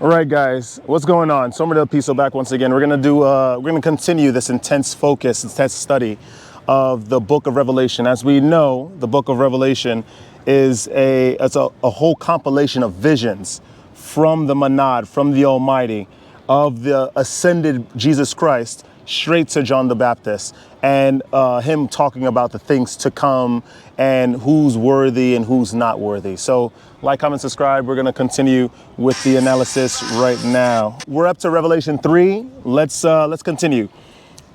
All right, guys, what's going on? Semen back once again. We're gonna continue this intense focus, intense study of the book of Revelation. As we know, the book of Revelation is a whole compilation of visions from the Manad, from the Almighty, of the ascended Jesus Christ straight to John the Baptist, and him talking about the things to come and who's worthy and who's not worthy. So like, comment, subscribe. We're going to continue with the analysis right now. We're up to Revelation 3. Let's continue.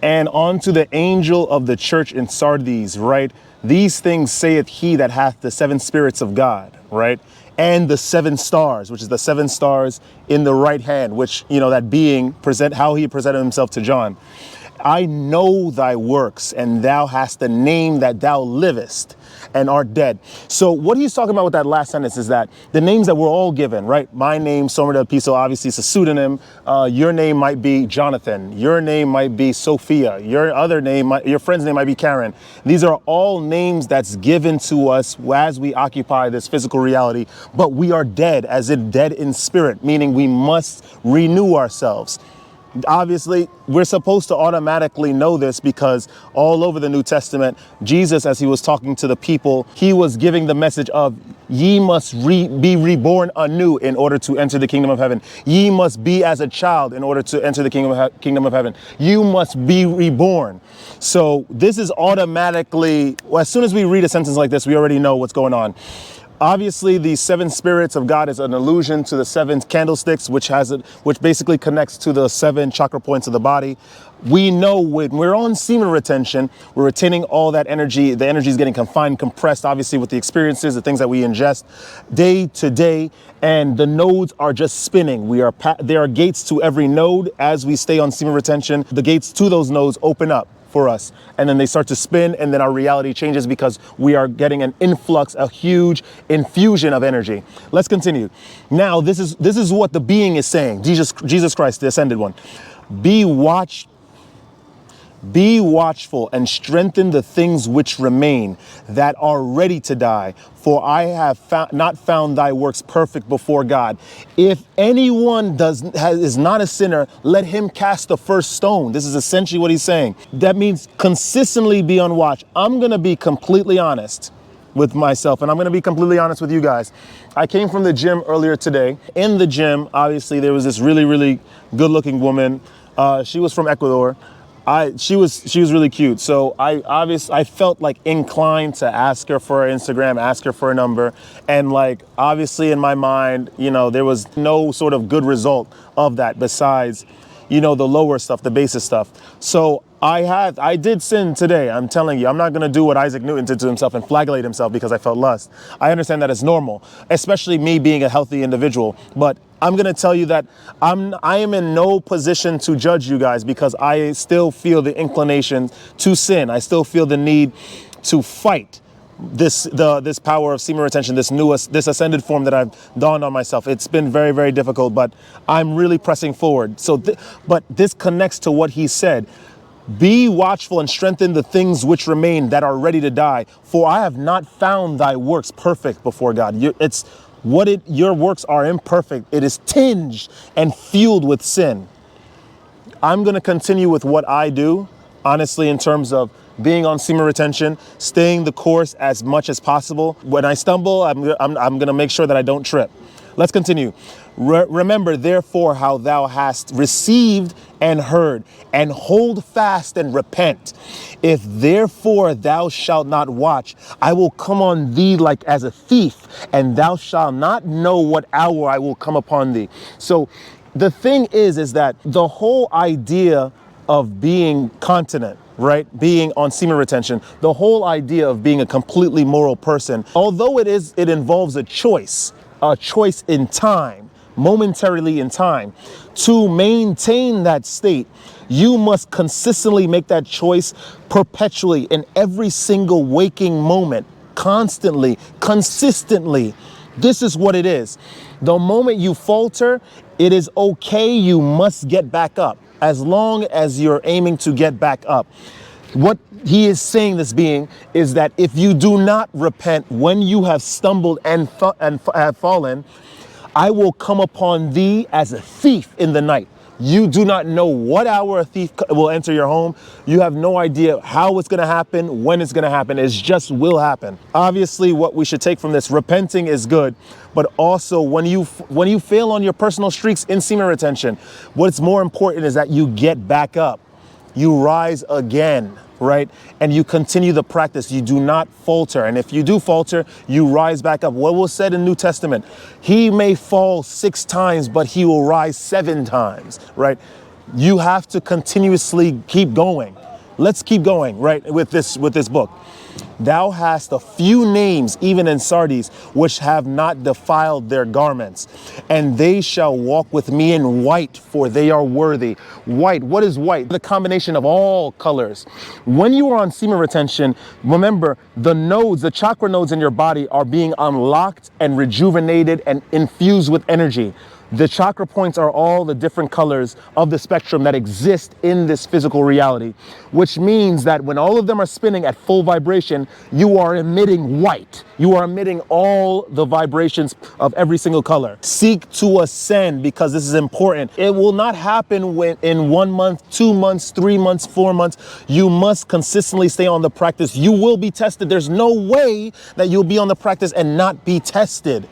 And on to the angel of the church in Sardis, right? These things saith he that hath the seven spirits of God, right? And the seven stars, which is the seven stars in the right hand, which, that being how he presented himself to John. I know thy works, and thou hast the name that thou livest and art dead. So what he's talking about with that last sentence is that the names that we're all given, right? My name, Semen, obviously it's a pseudonym. Your name might be Jonathan. Your name might be Sophia. Your friend's name might be Karen. These are all names that's given to us as we occupy this physical reality, but we are dead, as in dead in spirit, meaning we must renew ourselves. Obviously, we're supposed to automatically know this because all over the New Testament, Jesus, as he was talking to the people, he was giving the message of ye must be reborn anew in order to enter the kingdom of heaven. Ye must be as a child in order to enter the kingdom of heaven. You must be reborn. So this is automatically, as soon as we read a sentence like this, we already know what's going on. Obviously, the seven spirits of God is an allusion to the seven candlesticks, which basically connects to the seven chakra points of the body. We know when we're on semen retention, we're retaining all that energy. The energy is getting confined, compressed, obviously, with the experiences, the things that we ingest day to day, and the nodes are just spinning. There are gates to every node as we stay on semen retention. The gates to those nodes open up for us, and then they start to spin, and then our reality changes because we are getting an influx, a huge infusion of energy. Let's continue. Now, this is what the being is saying. Jesus Christ, the ascended one. Be watchful and strengthen the things which remain that are ready to die, for I have not found thy works perfect before God. If anyone is not a sinner, let him cast the first stone. This is essentially what he's saying. That means consistently be on watch. I'm going to be completely honest with myself, and I'm going to be completely honest with you guys. I came from the gym earlier today. In the gym, obviously, there was this really, really good-looking woman. She was from Ecuador. She was really cute. So I felt like inclined to ask her for her Instagram, ask her for her number. And like, obviously in my mind, there was no sort of good result of that besides, the lower stuff, the basic stuff. So I did sin today. I'm telling you, I'm not going to do what Isaac Newton did to himself and flagellate himself because I felt lust. I understand that it's normal, especially me being a healthy individual. But I'm going to tell you that I am in no position to judge you guys because I still feel the inclination to sin. I still feel the need to fight this power of semen retention, this ascended form that I've dawned on myself. It's been very, very difficult, but I'm really pressing forward. So, but this connects to what he said. Be watchful and strengthen the things which remain that are ready to die, for I have not found thy works perfect before God. Your works are imperfect. It is tinged and fueled with sin. I'm going to continue with what I do, honestly, in terms of being on semen retention, staying the course as much as possible. When I stumble, I'm going to make sure that I don't trip. Let's continue. Remember, therefore, how thou hast received and heard, and hold fast and repent. If therefore thou shalt not watch, I will come on thee like as a thief, and thou shalt not know what hour I will come upon thee. So the thing is that the whole idea of being continent, right? Being on semen retention, the whole idea of being a completely moral person, although it involves a choice in time, momentarily in time, to maintain that state, you must consistently make that choice perpetually in every single waking moment, constantly, consistently. This is what it is. The moment you falter, it is okay. You must get back up as long as you're aiming to get back up. What he is saying, this being, is that if you do not repent when you have stumbled and have fallen, I will come upon thee as a thief in the night. You do not know what hour a thief will enter your home. You have no idea how it's going to happen, when it's going to happen. It just will happen. Obviously, what we should take from this, repenting is good, but also when you fail on your personal streaks in semen retention, what's more important is that you get back up. You rise again, right? And you continue the practice. You do not falter. And if you do falter, you rise back up. What was said in New Testament? He may fall 6 times, but he will rise 7 times, right? You have to continuously keep going. Let's keep going, right? With this book. Thou hast a few names, even in Sardis, which have not defiled their garments, and they shall walk with me in white, for they are worthy. White, what is white? The combination of all colors. When you are on semen retention, remember the nodes, the chakra nodes in your body are being unlocked and rejuvenated and infused with energy. The chakra points are all the different colors of the spectrum that exist in this physical reality, which means that when all of them are spinning at full vibration, you are emitting white. You are emitting all the vibrations of every single color. Seek to ascend, because this is important. It will not happen in 1 month, 2 months, 3 months, 4 months. You must consistently stay on the practice. You will be tested. There's no way that you'll be on the practice and not be tested.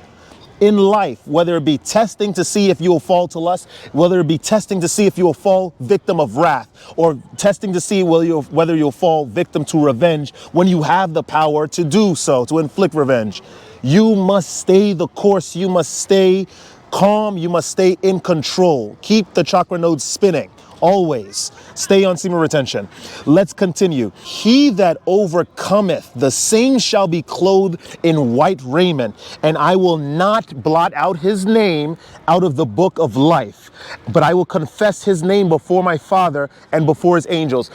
In life, whether it be testing to see if you will fall to lust, whether it be testing to see if you will fall victim of wrath, or testing to see whether you'll fall victim to revenge when you have the power to do so, to inflict revenge. You must stay the course. You must stay calm. You must stay in control. Keep the chakra nodes spinning. Always stay on semen retention. Let's continue. He that overcometh, the same shall be clothed in white raiment, and I will not blot out his name out of the book of life, but I will confess his name before my Father and before his angels.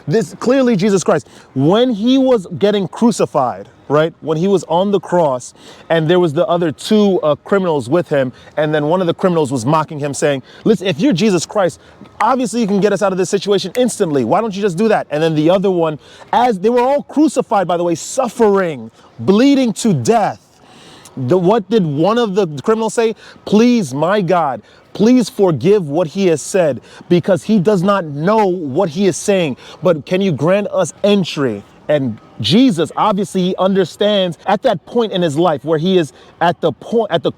This clearly Jesus Christ, when he was getting crucified, right? When he was on the cross and there was the other 2 criminals with him, and then one of the criminals was mocking him saying, listen, if you're Jesus Christ, obviously you can get us out of this situation instantly. Why don't you just do that? And then the other one, as they were all crucified, by the way, suffering, bleeding to death. What did one of the criminals say? Please, my God, please forgive what he has said, because he does not know what he is saying, but can you grant us entry? And Jesus, obviously, he understands at that point in his life where he is at the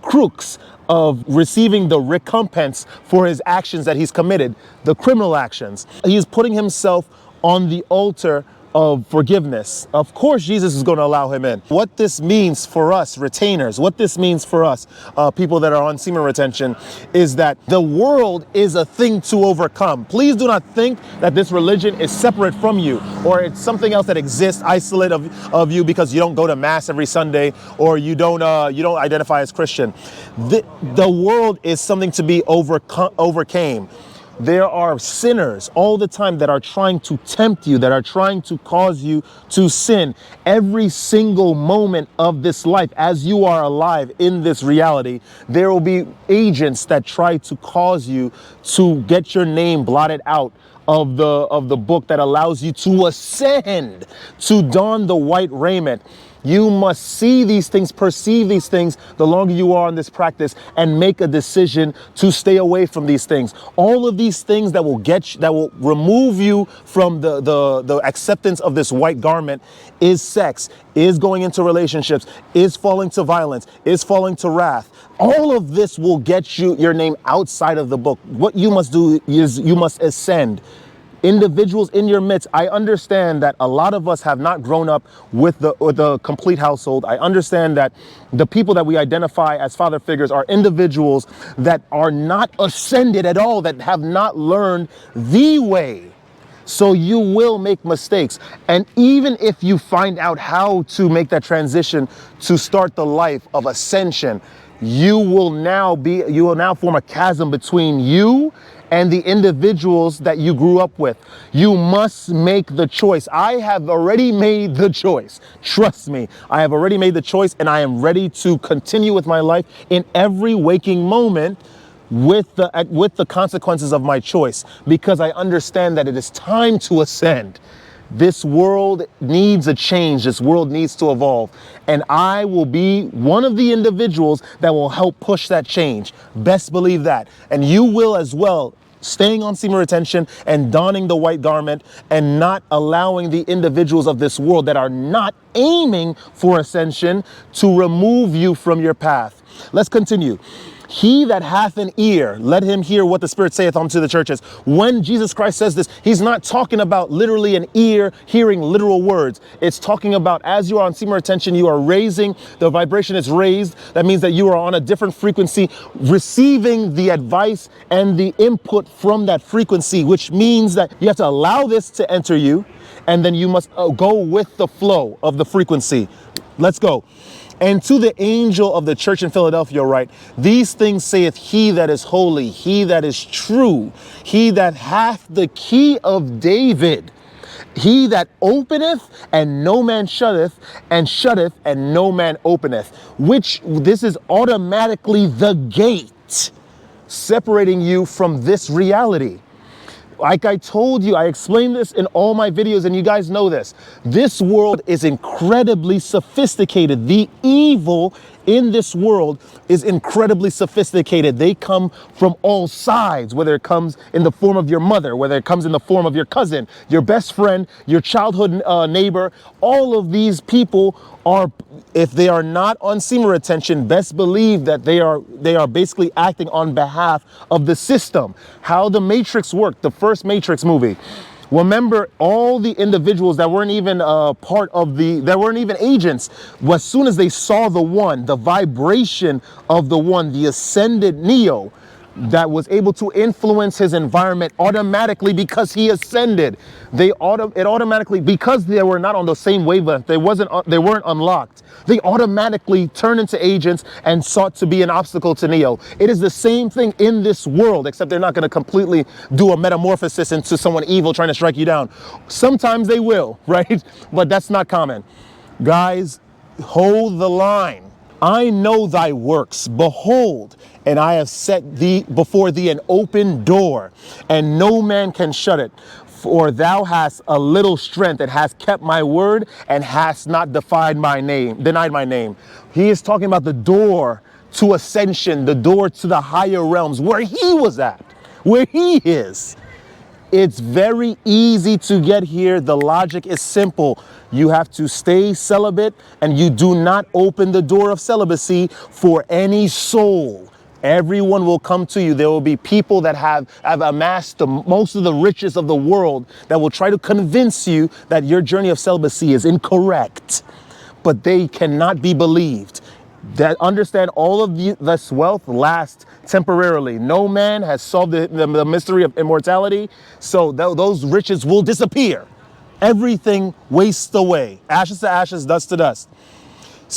crux of receiving the recompense for his actions that he's committed, the criminal actions. He is putting himself on the altar of forgiveness. Of course, Jesus is going to allow him in. What this means for us retainers, what this means for us people that are on semen retention, is that the world is a thing to overcome. Please do not think that this religion is separate from you, or it's something else that exists isolate of you because you don't go to mass every Sunday, or you don't identify as Christian. The world is something to be overcame. There are sinners all the time that are trying to tempt you, that are trying to cause you to sin. Every single moment of this life, as you are alive in this reality, there will be agents that try to cause you to get your name blotted out of the book that allows you to ascend, to don the white raiment. You must see these things, perceive these things the longer you are in this practice, and make a decision to stay away from these things. All of these things that will remove you from the acceptance of this white garment is sex, is going into relationships, is falling to violence, is falling to wrath. All of this will get your name outside of the book. What you must do is you must ascend. Individuals in your midst, I understand that a lot of us have not grown up with the complete household. I understand that the people that we identify as father figures are individuals that are not ascended at all, that have not learned the way. So you will make mistakes. And even if you find out how to make that transition to start the life of ascension, you will now form a chasm between you and the individuals that you grew up with. You must make the choice. I have already made the choice. Trust me, I have already made the choice, and I am ready to continue with my life in every waking moment with the consequences of my choice, because I understand that it is time to ascend. This world needs a change. This world needs to evolve. And I will be one of the individuals that will help push that change. Best believe that. And you will as well, staying on semen retention and donning the white garment and not allowing the individuals of this world that are not aiming for ascension to remove you from your path. Let's continue. He that hath an ear, let him hear what the Spirit saith unto the churches. When Jesus Christ says this, he's not talking about literally an ear hearing literal words. It's talking about as you are on semen retention, you are raising, the vibration is raised. That means that you are on a different frequency, receiving the advice and the input from that frequency, which means that you have to allow this to enter you, and then you must go with the flow of the frequency. Let's go. And to the angel of the church in Philadelphia write, these things saith he that is holy, he that is true, he that hath the key of David, he that openeth and no man shutteth, and shutteth and no man openeth. Which this is automatically the gate separating you from this reality. Like I told you, I explained this in all my videos, and you guys know this. This world is incredibly sophisticated. The evil in this world is incredibly sophisticated. They come from all sides, whether it comes in the form of your mother, whether it comes in the form of your cousin, your best friend, your childhood neighbor. All of these people are, if they are not on semen retention, best believe that they are basically acting on behalf of the system. How the Matrix worked, the first Matrix movie. Remember, all the individuals that weren't even that weren't even agents, as soon as they saw the one, the vibration of the one, the ascended Neo, that was able to influence his environment automatically because he ascended. It automatically, because they were not on the same wavelength, they weren't unlocked. They automatically turned into agents and sought to be an obstacle to Neo. It is the same thing in this world, except they're not going to completely do a metamorphosis into someone evil trying to strike you down. Sometimes they will, right? But that's not common. Guys, hold the line. I know thy works. Behold, and I have set thee before thee an open door, and no man can shut it. For thou hast a little strength, and hast kept my word, and hast not denied my name. He is talking about the door to ascension, the door to the higher realms, where he was at, where he is. It's very easy to get here. The logic is simple. You have to stay celibate, and you do not open the door of celibacy for any soul. Everyone will come to you. There will be people that have amassed most of the riches of the world that will try to convince you that your journey of celibacy is incorrect, but they cannot be believed. That understand all of this wealth lasts temporarily. No man has solved the mystery of immortality, so those riches will disappear. Everything wastes away. Ashes to ashes, dust to dust.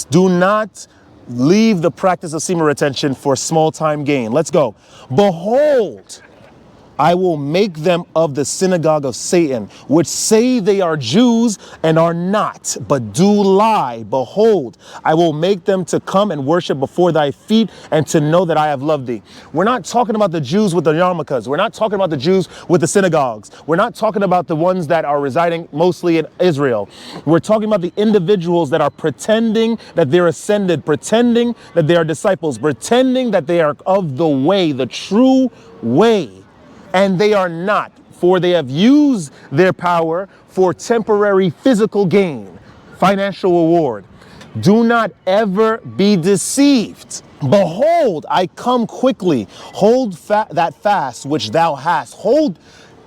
Do not leave the practice of semen retention for small time gain. Let's go. Behold, I will make them of the synagogue of Satan, which say they are Jews and are not, but do lie. Behold, I will make them to come and worship before thy feet, and to know that I have loved thee. We're not talking about the Jews with the yarmulkes. We're not talking about the Jews with the synagogues. We're not talking about the ones that are residing mostly in Israel. We're talking about the individuals that are pretending that they're ascended, pretending that they are disciples, pretending that they are of the way, the true way. And they are not, for they have used their power for temporary physical gain, financial reward. Do not ever be deceived. Behold, I come quickly. Hold that fast which thou hast.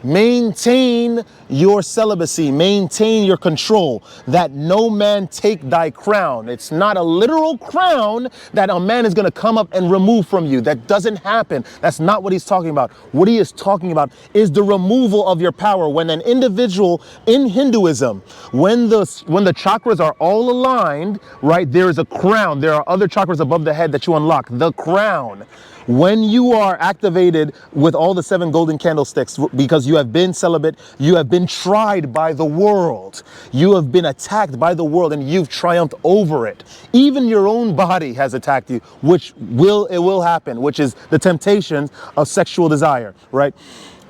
Maintain your celibacy, maintain your control, that no man take thy crown. It's not a literal crown that a man is going to come up and remove from you. That doesn't happen. That's not what he's talking about. What he is talking about is the removal of your power. When an individual in Hinduism, when the chakras are all aligned, right, there is a crown. There are other chakras above the head that you unlock. The crown. When you are activated with all the 7 golden candlesticks, because you have been celibate, you have been tried by the world, you have been attacked by the world, and you've triumphed over it. Even your own body has attacked you, which will happen, which is the temptations of sexual desire, right?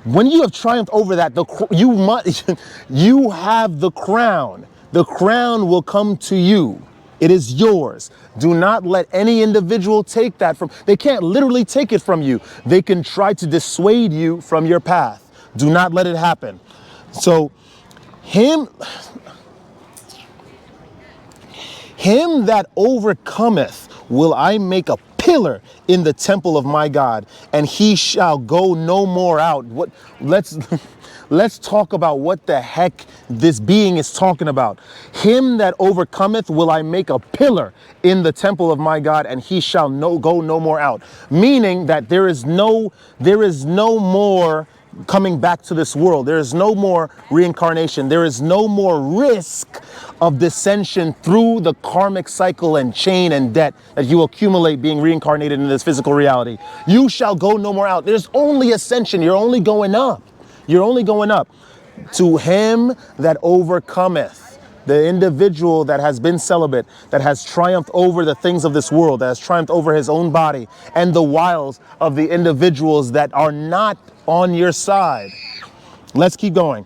When you have triumphed over that, you must, you have the crown. The crown will come to you. It is yours. Do not let any individual take that from. They can't literally take it from you. They can try to dissuade you from your path. Do not let it happen. So, him that overcometh will I make a pillar in the temple of my God, and he shall go no more out. What? Let's talk about what the heck this being is talking about. Him that overcometh will I make a pillar in the temple of my God, and he shall go no more out. Meaning that there is no more coming back to this world. There is no more reincarnation. There is no more risk of dissension through the karmic cycle and chain and debt that you accumulate being reincarnated in this physical reality. You shall go no more out. There's only ascension. You're only going up. You're only going up. To him that overcometh, the individual that has been celibate, that has triumphed over the things of this world, that has triumphed over his own body and the wiles of the individuals that are not on your side. Let's keep going.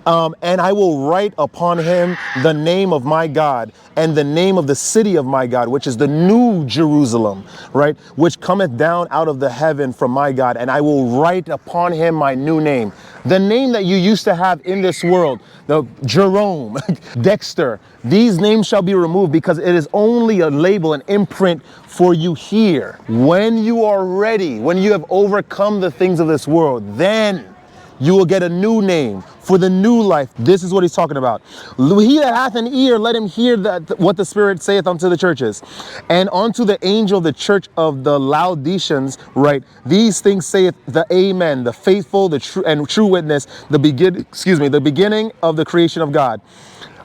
And I will write upon him the name of my God and the name of the city of my God, which is the new Jerusalem, right? Which cometh down out of the heaven from my God. And I will write upon him my new name. The name that you used to have in this world, the Jerome, Dexter, these names shall be removed because it is only a label, an imprint for you here. When you are ready, when you have overcome the things of this world, then you will get a new name for the new life. This is what he's talking about. He that hath an ear, let him hear what the Spirit saith unto the churches. And unto the angel of the church of the Laodiceans, right? These things saith the Amen, the faithful, the true and true witness, the beginning of the creation of God.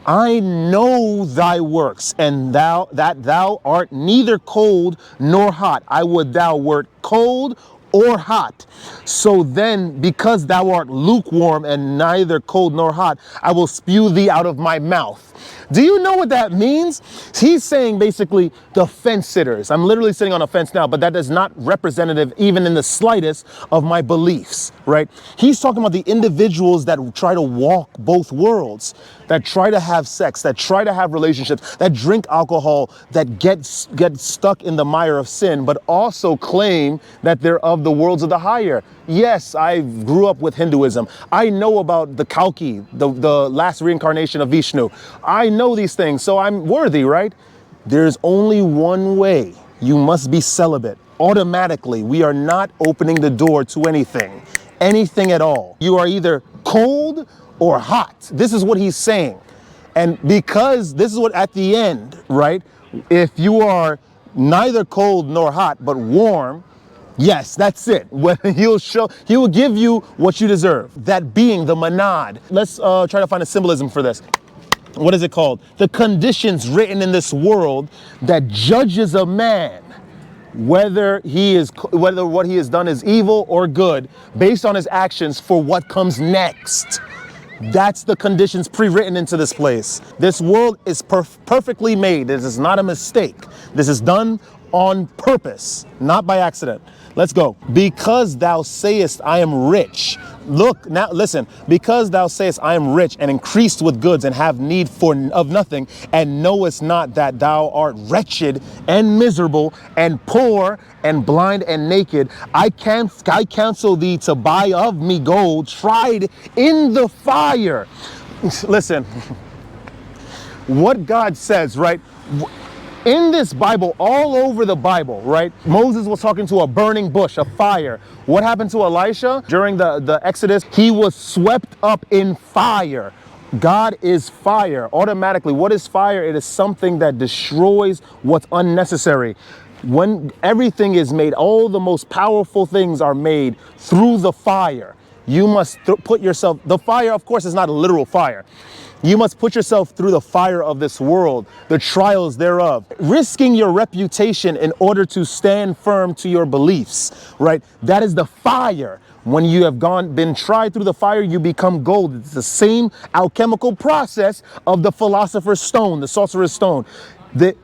I know thy works, and thou art neither cold nor hot. I would thou wert cold or hot. So then, because thou art lukewarm and neither cold nor hot, I will spew thee out of my mouth. Do you know what that means? He's saying basically the fence sitters. I'm literally sitting on a fence now, but that is not representative even in the slightest of my beliefs, right? He's talking about the individuals that try to walk both worlds, that try to have sex, that try to have relationships, that drink alcohol, that get stuck in the mire of sin, but also claim that they're of the worlds of the higher. Yes, I grew up with Hinduism. I know about the Kalki, the last reincarnation of Vishnu. I know these things, so I'm worthy, right? There's only one way. You must be celibate. Automatically, we are not opening the door to anything at all. You are either cold or hot. This is what he's saying. And because this is what at the end, right? If you are neither cold nor hot, but warm, yes, that's it. He will give you what you deserve. That being the monad. Let's try to find a symbolism for this. What is it called? The conditions written in this world that judges a man, whether what he has done is evil or good, based on his actions for what comes next. That's the conditions pre-written into this place. This world is perfectly made. This is not a mistake. This is done on purpose, not by accident. Let's go. Because thou sayest I am rich. Look, now listen. Because thou sayest I am rich and increased with goods and have need of nothing, and knowest not that thou art wretched and miserable and poor and blind and naked, I counsel thee to buy of me gold tried in the fire. Listen, what God says, right? In this Bible, all over the Bible, right? Moses was talking to a burning bush, a fire. What happened to Elisha during the Exodus? He was swept up in fire. God is fire. Automatically, what is fire? It is something that destroys what's unnecessary. When everything is made, all the most powerful things are made through the fire. You must put yourself, the fire, of course, is not a literal fire. You must put yourself through the fire of this world, the trials thereof, risking your reputation in order to stand firm to your beliefs, right? That is the fire. When you have been tried through the fire, you become gold. It's the same alchemical process of the philosopher's stone, the sorcerer's stone.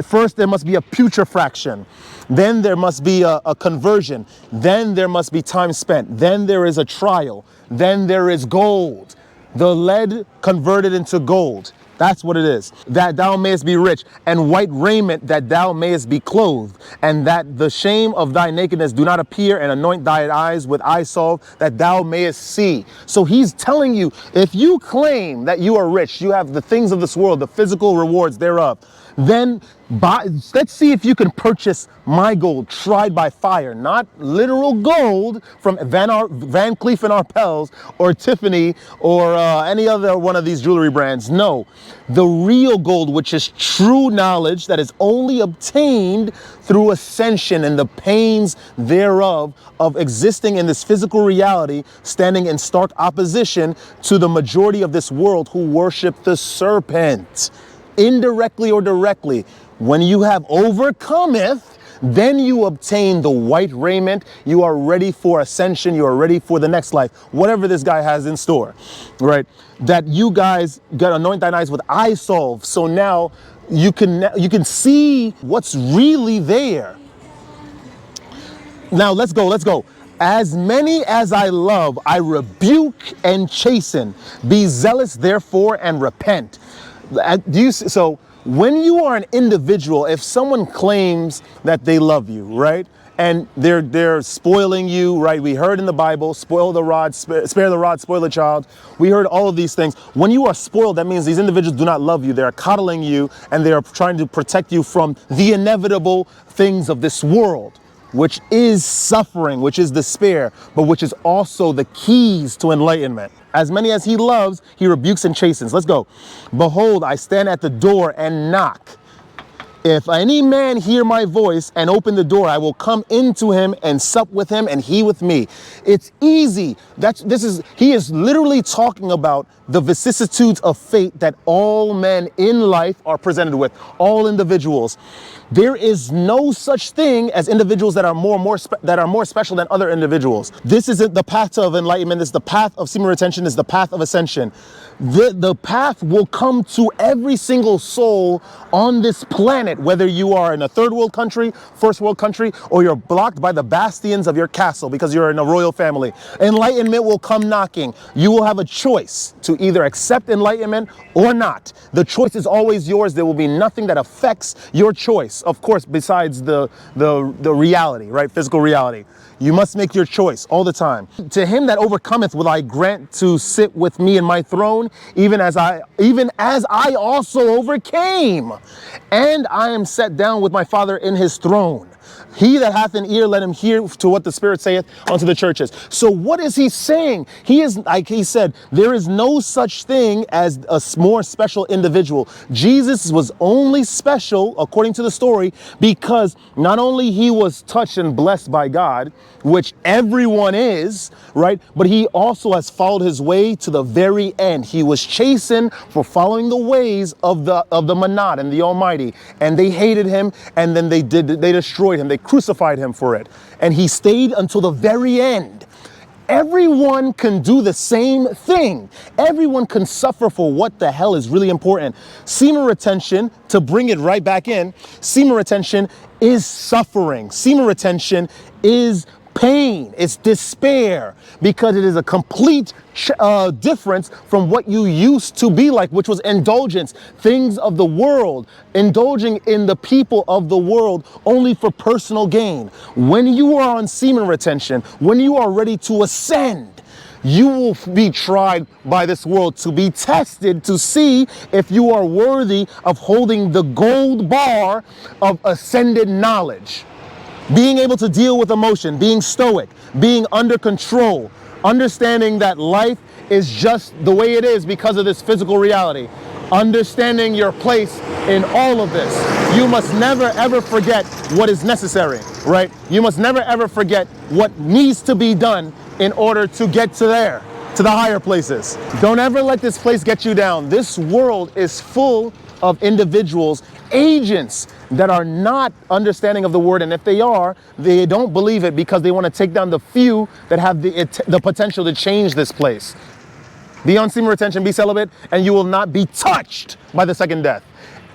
First, there must be a putrefaction. Then there must be a conversion. Then there must be time spent. Then there is a trial. Then there is gold. The lead converted into gold. That's what it is. That thou mayest be rich, and white raiment that thou mayest be clothed, and that the shame of thy nakedness do not appear, and anoint thy eyes with eye salve that thou mayest see. So he's telling you, if you claim that you are rich, you have the things of this world, the physical rewards thereof, then let's see if you can purchase my gold tried by fire, not literal gold from Van Cleef and Arpels or Tiffany or any other one of these jewelry brands. No, the real gold, which is true knowledge that is only obtained through ascension and the pains thereof of existing in this physical reality, standing in stark opposition to the majority of this world who worship the serpent. Indirectly or directly, when you have overcometh, then you obtain the white raiment. You are ready for ascension. You are ready for the next life, whatever this guy has in store, right? That you guys got to anoint thine eyes with eye salve. So now you can see what's really there. Now let's go. As many as I love, I rebuke and chasten. Be zealous, therefore, and repent. So when you are an individual, if someone claims that they love you, right, and they're spoiling you, right? We heard in the Bible, spoil the rod, spare the rod, spoil the child. We heard all of these things. When you are spoiled, that means these individuals do not love you. They are coddling you, and they are trying to protect you from the inevitable things of this world, which is suffering, which is despair, but which is also the keys to enlightenment. As many as he loves, he rebukes and chastens. Let's go. Behold, I stand at the door and knock. If any man hear my voice and open the door, I will come into him and sup with him and he with me. It's easy. He is literally talking about the vicissitudes of fate that all men in life are presented with, all individuals. There is no such thing as individuals that are more special than other individuals. This isn't the path of enlightenment. This is the path of semen retention. This is the path of ascension. The path will come to every single soul on this planet, whether you are in a third world country, first world country, or you're blocked by the bastions of your castle because you're in a royal family. Enlightenment will come knocking. You will have a choice to either accept enlightenment or not. The choice is always yours. There will be nothing that affects your choice, of course, besides the reality, right? Physical reality. You must make your choice all the time. To him that overcometh will I grant to sit with me in my throne, even as I also overcame. And I am set down with my Father in his throne. He that hath an ear, let him hear to what the Spirit saith unto the churches. So what is he saying? He is, like he said, there is no such thing as a more special individual. Jesus was only special, according to the story, because not only he was touched and blessed by God, which everyone is, right? But he also has followed his way to the very end. He was chastened for following the ways of the Monad and the Almighty. And they hated him, and then they destroyed him. They crucified him for it. And he stayed until the very end. Everyone can do the same thing. Everyone can suffer for what the hell is really important. Semen retention, to bring it right back in, semen retention is suffering. Semen retention is pain, it's despair, because it is a complete difference from what you used to be like, which was indulgence, things of the world, indulging in the people of the world only for personal gain. When you are on semen retention, when you are ready to ascend, you will be tried by this world to be tested to see if you are worthy of holding the gold bar of ascended knowledge. Being able to deal with emotion, being stoic, being under control, understanding that life is just the way it is because of this physical reality. Understanding your place in all of this. You must never ever forget what is necessary, right? You must never ever forget what needs to be done in order to get to there, to the higher places. Don't ever let this place get you down. This world is full of individuals, agents that are not understanding of the word, and if they are, they don't believe it because they want to take down the few that have the potential to change this place. Be on semen retention, be celibate, and you will not be touched by the second death.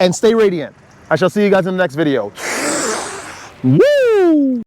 And stay radiant. I shall see you guys in the next video. Woo!